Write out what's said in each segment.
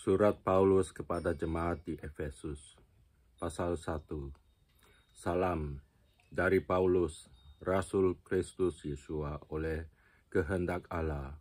Surat Paulus kepada jemaat di Efesus, pasal 1. Salam dari Paulus, Rasul Kristus Yesua oleh kehendak Allah,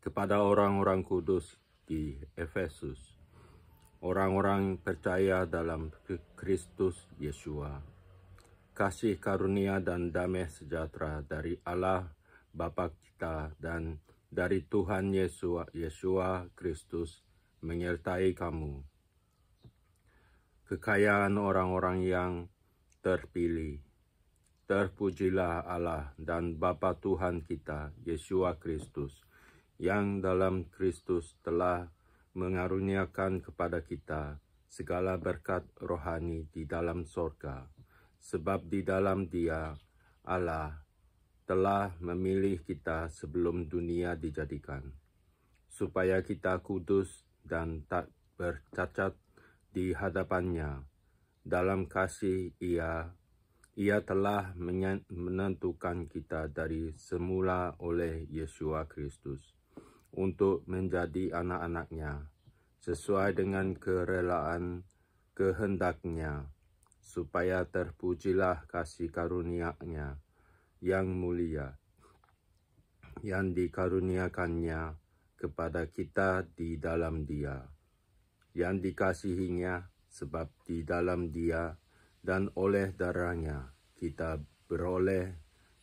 kepada orang-orang kudus di Efesus, orang-orang percaya dalam Kristus Yesua. Kasih karunia dan damai sejahtera dari Allah Bapa kita dan dari Tuhan Yesua Kristus menyertai kamu. Kekayaan orang-orang yang terpilih, terpujilah Allah dan Bapa Tuhan kita, Yesua Kristus, yang dalam Kristus telah mengaruniakan kepada kita segala berkat rohani di dalam sorga, sebab di dalam Dia, Allah, telah memilih kita sebelum dunia dijadikan, supaya kita kudus dan tak bercacat di hadapannya. Dalam kasih Ia telah menentukan kita dari semula oleh Yesua Kristus untuk menjadi anak-anaknya, sesuai dengan kerelaan kehendak-Nya, supaya terpujilah kasih karunia-Nya yang mulia, yang dikaruniakannya kepada kita di dalam Dia, yang dikasihinya, sebab di dalam Dia dan oleh darah-Nya kita beroleh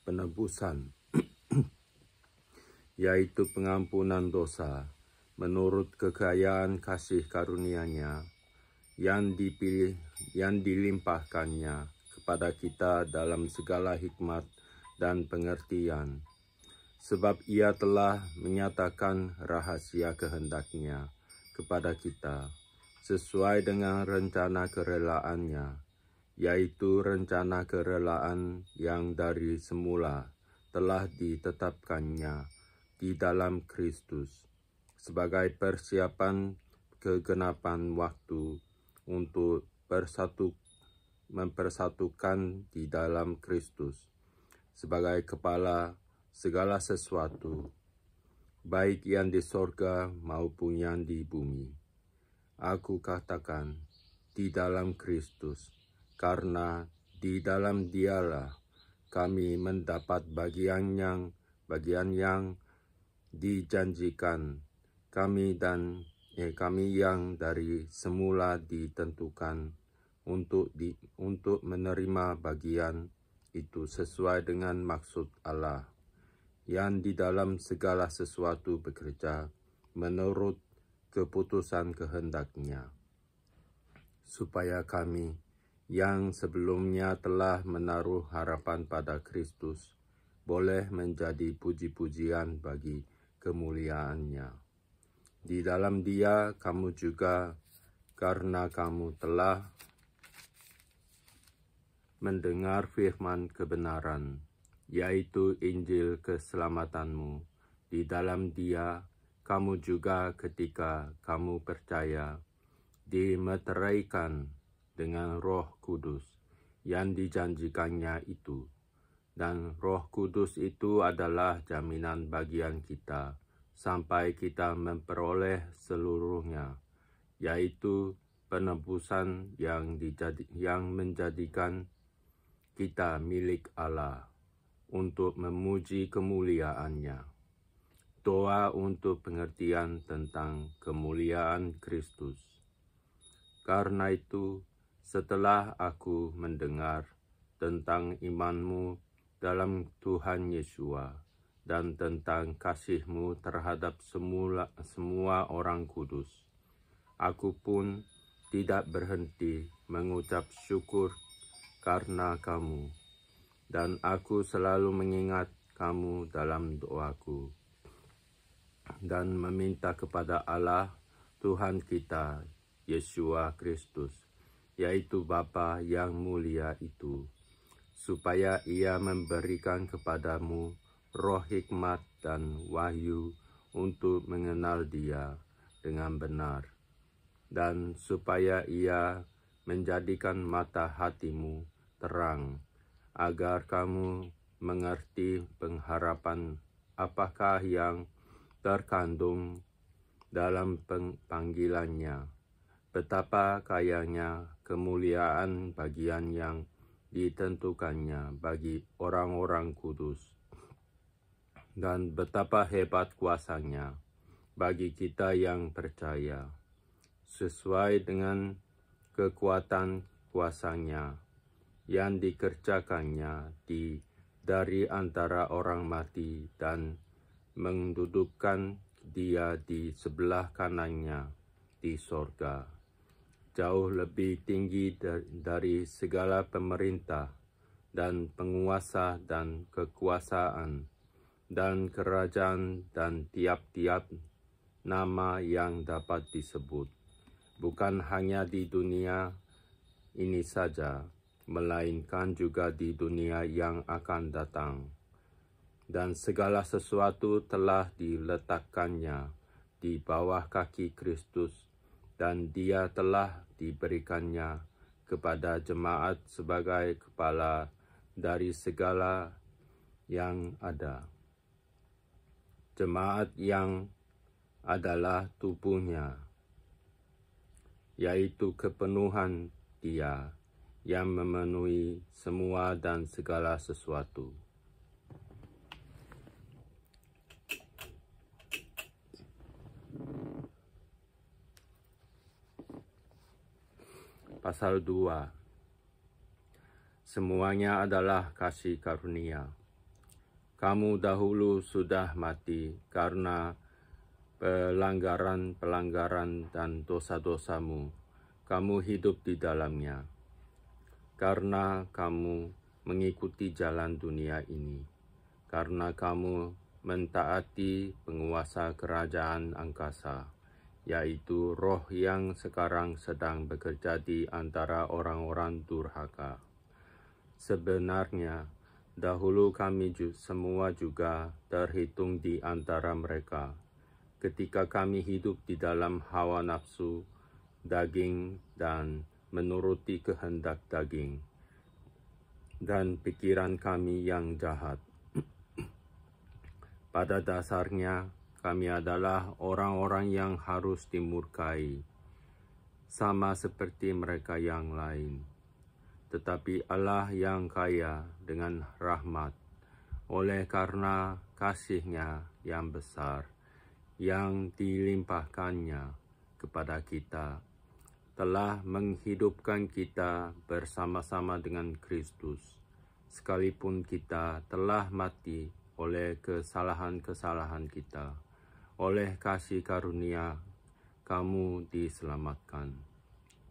penebusan, yaitu pengampunan dosa, menurut kekayaan kasih karunia-Nya yang dilimpahkannya kepada kita dalam segala hikmat dan pengertian. Sebab Ia telah menyatakan rahasia kehendak-Nya kepada kita, sesuai dengan rencana kerelaan-Nya, yaitu rencana kerelaan yang dari semula telah ditetapkannya di dalam Kristus, sebagai persiapan kegenapan waktu untuk mempersatukan di dalam Kristus, sebagai kepala segala sesuatu, baik yang di sorga maupun yang di bumi. Aku katakan di dalam Kristus, karena di dalam Dialah kami mendapat bagian yang dijanjikan, kami yang dari semula ditentukan untuk menerima bagian itu sesuai dengan maksud Allah, yang di dalam segala sesuatu bekerja menurut keputusan kehendak-Nya, supaya kami yang sebelumnya telah menaruh harapan pada Kristus boleh menjadi puji-pujian bagi kemuliaan-Nya. Di dalam Dia kamu juga, karena kamu telah mendengar firman kebenaran, yaitu Injil keselamatanmu. Di dalam Dia, kamu juga ketika kamu percaya, dimeteraikan dengan Roh Kudus yang dijanjikannya itu. Dan Roh Kudus itu adalah jaminan bagian kita, sampai kita memperoleh seluruhnya, yaitu penebusan yang menjadikan kita milik Allah, untuk memuji kemuliaan-Nya. Doa untuk pengertian tentang kemuliaan Kristus. Karena itu, setelah aku mendengar tentang imanmu dalam Tuhan Yesua dan tentang kasih-Mu terhadap semua orang kudus, aku pun tidak berhenti mengucap syukur karena kamu, dan aku selalu mengingat kamu dalam doaku, dan meminta kepada Allah Tuhan kita, Yesua Kristus, yaitu Bapa yang mulia itu, supaya Ia memberikan kepadamu roh hikmat dan wahyu untuk mengenal Dia dengan benar, dan supaya Ia menjadikan mata hatimu terang, agar kamu mengerti pengharapan apakah yang terkandung dalam panggilannya. Betapa kayanya kemuliaan bagian yang ditentukannya bagi orang-orang kudus, dan betapa hebat kuasanya bagi kita yang percaya, sesuai dengan kekuatan kuasanya yang dikerjakannya dari antara orang mati dan mendudukkan dia di sebelah kanannya di sorga, jauh lebih tinggi dari segala pemerintah dan penguasa dan kekuasaan dan kerajaan dan tiap-tiap nama yang dapat disebut, bukan hanya di dunia ini saja, melainkan juga di dunia yang akan datang. Dan segala sesuatu telah diletakkannya di bawah kaki Kristus, dan dia telah diberikannya kepada jemaat sebagai kepala dari segala yang ada. Jemaat yang adalah tubuhnya, yaitu kepenuhan dia yang memenuhi semua dan segala sesuatu. Pasal 2. Semuanya adalah kasih karunia. Kamu dahulu sudah mati karena pelanggaran dan dosa-dosamu. Kamu hidup di dalamnya, karena kamu mengikuti jalan dunia ini, karena kamu mentaati penguasa kerajaan angkasa, yaitu roh yang sekarang sedang bekerja di antara orang-orang durhaka. Sebenarnya, dahulu kami semua juga terhitung di antara mereka, ketika kami hidup di dalam hawa nafsu daging dan menuruti kehendak daging dan pikiran kami yang jahat. Pada dasarnya, kami adalah orang-orang yang harus dimurkai, sama seperti mereka yang lain. Tetapi Allah yang kaya dengan rahmat, oleh karena kasih-Nya yang besar, yang dilimpahkannya kepada kita, telah menghidupkan kita bersama-sama dengan Kristus, sekalipun kita telah mati oleh kesalahan-kesalahan kita. Oleh kasih karunia, kamu diselamatkan.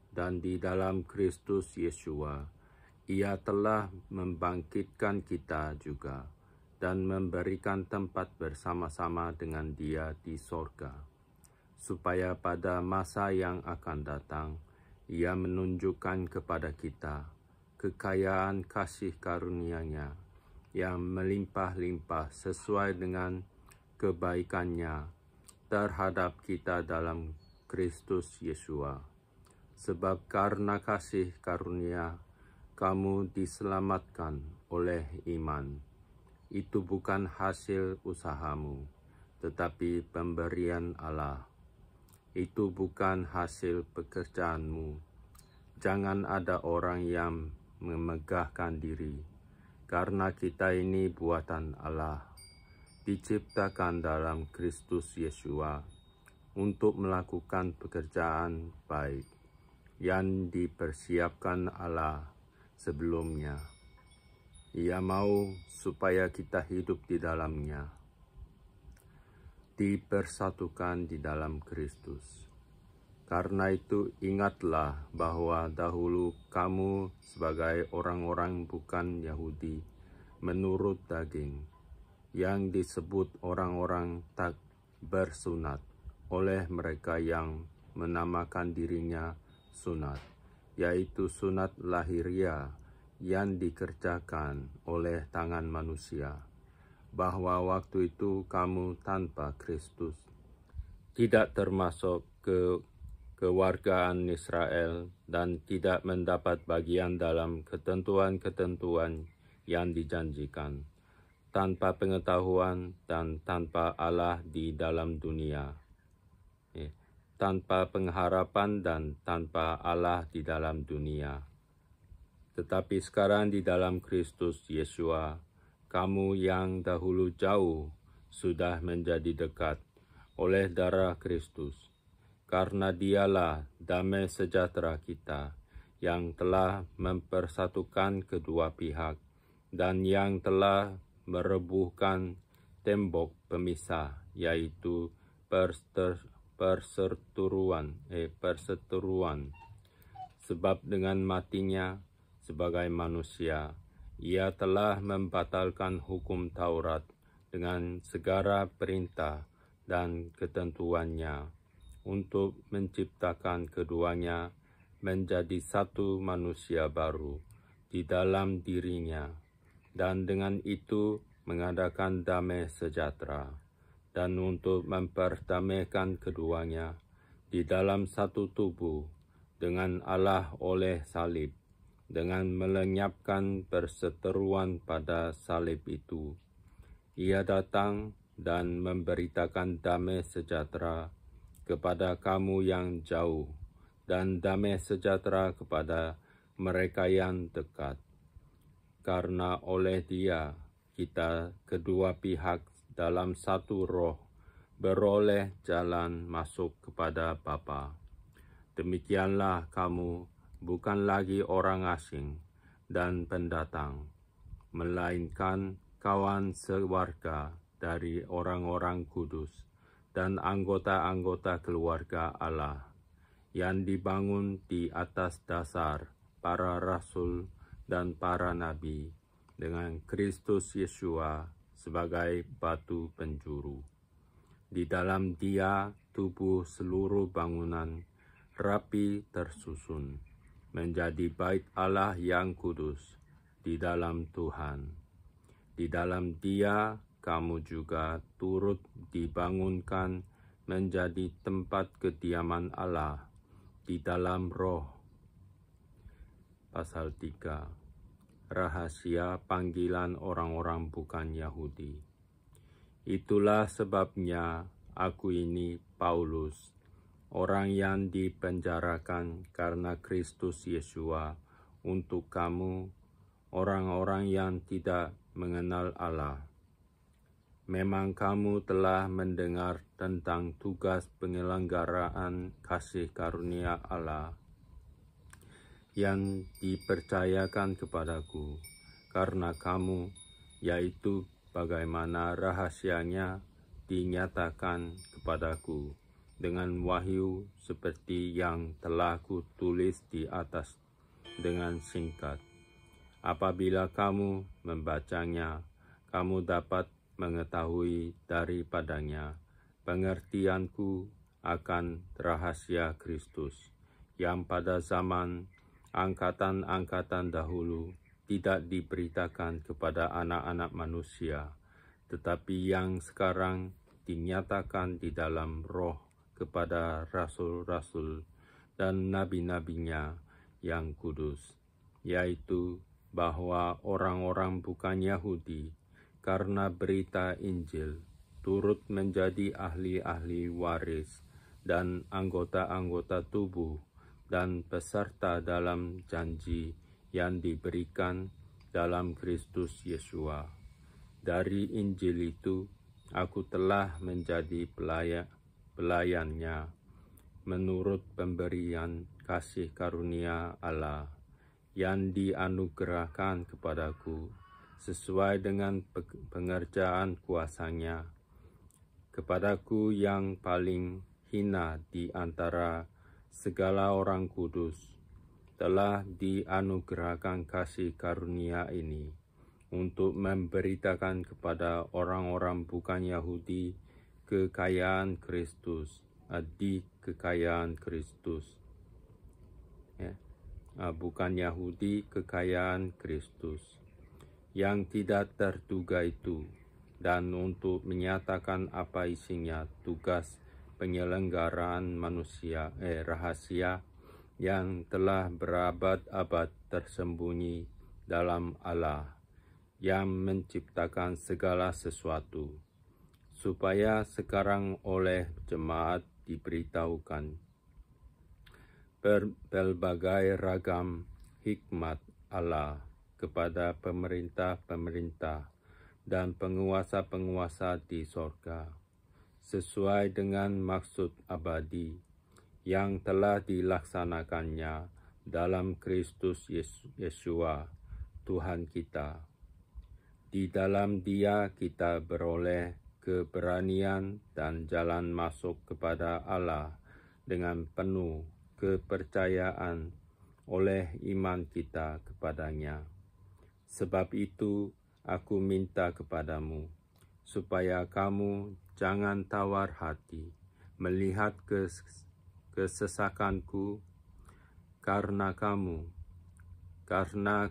Dan di dalam Kristus Yesua, Ia telah membangkitkan kita juga, dan memberikan tempat bersama-sama dengan Dia di sorga, supaya pada masa yang akan datang, Ia menunjukkan kepada kita kekayaan kasih karunia-Nya yang melimpah-limpah sesuai dengan kebaikan-Nya terhadap kita dalam Kristus Yesua. Sebab karena kasih karunia, kamu diselamatkan oleh iman. Itu bukan hasil usahamu, tetapi pemberian Allah. Itu bukan hasil pekerjaanmu. Jangan ada orang yang memegahkan diri, karena kita ini buatan Allah, diciptakan dalam Kristus Yesua untuk melakukan pekerjaan baik yang dipersiapkan Allah sebelumnya. Ia mau supaya kita hidup di dalamnya, dipersatukan di dalam Kristus. Karena itu ingatlah bahwa dahulu kamu sebagai orang-orang bukan Yahudi menurut daging, yang disebut orang-orang tak bersunat oleh mereka yang menamakan dirinya sunat, yaitu sunat lahiriah yang dikerjakan oleh tangan manusia, bahwa waktu itu kamu tanpa Kristus, tidak termasuk kewargaan Israel, dan tidak mendapat bagian dalam ketentuan-ketentuan yang dijanjikan, tanpa pengetahuan dan tanpa Allah di dalam dunia. tanpa pengharapan dan tanpa Allah di dalam dunia. Tetapi sekarang di dalam Kristus Yesua, kamu yang dahulu jauh sudah menjadi dekat oleh darah Kristus. Karena dialah damai sejahtera kita yang telah mempersatukan kedua pihak dan yang telah merobohkan tembok pemisah, yaitu perseteruan. Sebab dengan matinya sebagai manusia, ia telah membatalkan hukum Taurat dengan segala perintah dan ketentuannya untuk menciptakan keduanya menjadi satu manusia baru di dalam dirinya, dan dengan itu mengadakan damai sejahtera, dan untuk memperdamaikan keduanya di dalam satu tubuh dengan Allah oleh salib, dengan melenyapkan perseteruan pada salib itu. Ia datang dan memberitakan damai sejahtera kepada kamu yang jauh, dan damai sejahtera kepada mereka yang dekat. Karena oleh Dia, kita kedua pihak dalam satu roh beroleh jalan masuk kepada Bapa. Demikianlah kamu bukan lagi orang asing dan pendatang, melainkan kawan sewarga dari orang-orang kudus dan anggota-anggota keluarga Allah, yang dibangun di atas dasar para rasul dan para nabi, dengan Kristus Yesua sebagai batu penjuru. Di dalam Dia tubuh seluruh bangunan rapi tersusun menjadi bait Allah yang kudus di dalam Tuhan. Di dalam Dia kamu juga turut dibangunkan menjadi tempat kediaman Allah di dalam Roh. Pasal 3. Rahasia panggilan orang-orang bukan Yahudi. Itulah sebabnya aku ini, Paulus, orang yang dipenjarakan karena Kristus Yesua, untuk kamu, orang-orang yang tidak mengenal Allah. Memang kamu telah mendengar tentang tugas penyelenggaraan kasih karunia Allah yang dipercayakan kepadaku karena kamu, yaitu bagaimana rahasianya dinyatakan kepadaku dengan wahyu seperti yang telah kutulis di atas dengan singkat. Apabila kamu membacanya, kamu dapat mengetahui daripadanya pengertianku akan rahasia Kristus, yang pada zaman angkatan-angkatan dahulu tidak diberitakan kepada anak-anak manusia, tetapi yang sekarang dinyatakan di dalam Roh kepada rasul-rasul dan nabi-nabinya yang kudus, yaitu bahwa orang-orang bukan Yahudi karena berita Injil turut menjadi ahli-ahli waris dan anggota-anggota tubuh dan peserta dalam janji yang diberikan dalam Kristus Yesua. Dari Injil itu aku telah menjadi pelayannya menurut pemberian kasih karunia Allah yang dianugerahkan kepadaku sesuai dengan pengerjaan kuasa-Nya. Kepadaku yang paling hina di antara segala orang kudus telah dianugerahkan kasih karunia ini untuk memberitakan kepada orang-orang bukan Yahudi kekayaan Kristus, kekayaan Kristus. Bukan Yahudi, kekayaan Kristus yang tidak terduga itu, dan untuk menyatakan apa isinya tugas penyelenggaraan rahasia yang telah berabad-abad tersembunyi dalam Allah yang menciptakan segala sesuatu, supaya sekarang oleh jemaat diberitahukan. Berbagai ragam hikmat Allah kepada pemerintah-pemerintah dan penguasa-penguasa di sorga, sesuai dengan maksud abadi yang telah dilaksanakannya dalam Kristus Yesua, Tuhan kita. Di dalam Dia kita beroleh keberanian dan jalan masuk kepada Allah dengan penuh kepercayaan oleh iman kita kepadanya. Sebab itu aku minta kepadamu, supaya kamu jangan tawar hati melihat kesesakanku karena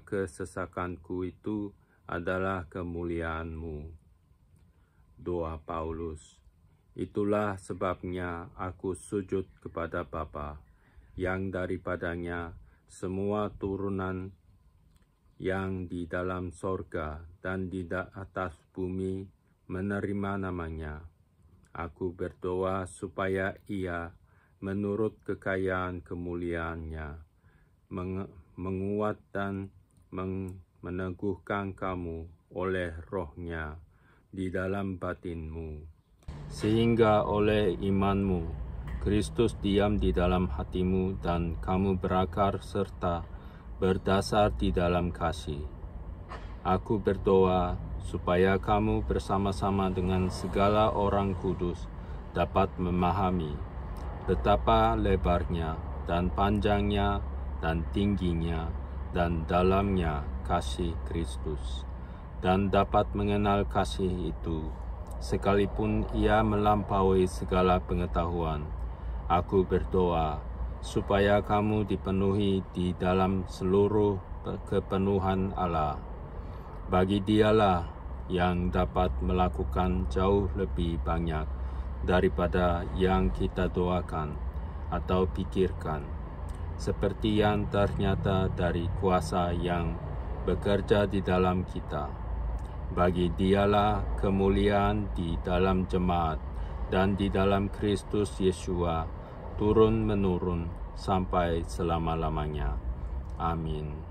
kesesakanku itu adalah kemuliaanmu. Doa Paulus. Itulah sebabnya aku sujud kepada Bapa, yang daripadanya semua turunan yang di dalam sorga dan di atas bumi menerima namanya. Aku berdoa supaya Ia menurut kekayaan kemuliaannya menguat dan meneguhkan kamu oleh Roh-Nya di dalam batinmu, sehingga oleh imanmu Kristus diam di dalam hatimu dan kamu berakar serta berdasar di dalam kasih. Aku berdoa supaya kamu bersama-sama dengan segala orang kudus dapat memahami betapa lebarnya dan panjangnya dan tingginya dan dalamnya kasih Kristus, dan dapat mengenal kasih itu, sekalipun ia melampaui segala pengetahuan. Aku berdoa supaya kamu dipenuhi di dalam seluruh kepenuhan Allah. Bagi Dialah yang dapat melakukan jauh lebih banyak daripada yang kita doakan atau pikirkan, seperti yang ternyata dari kuasa yang bekerja di dalam kita. Bagi Dialah kemuliaan di dalam jemaat dan di dalam Kristus Yesua turun-menurun sampai selama-lamanya. Amin.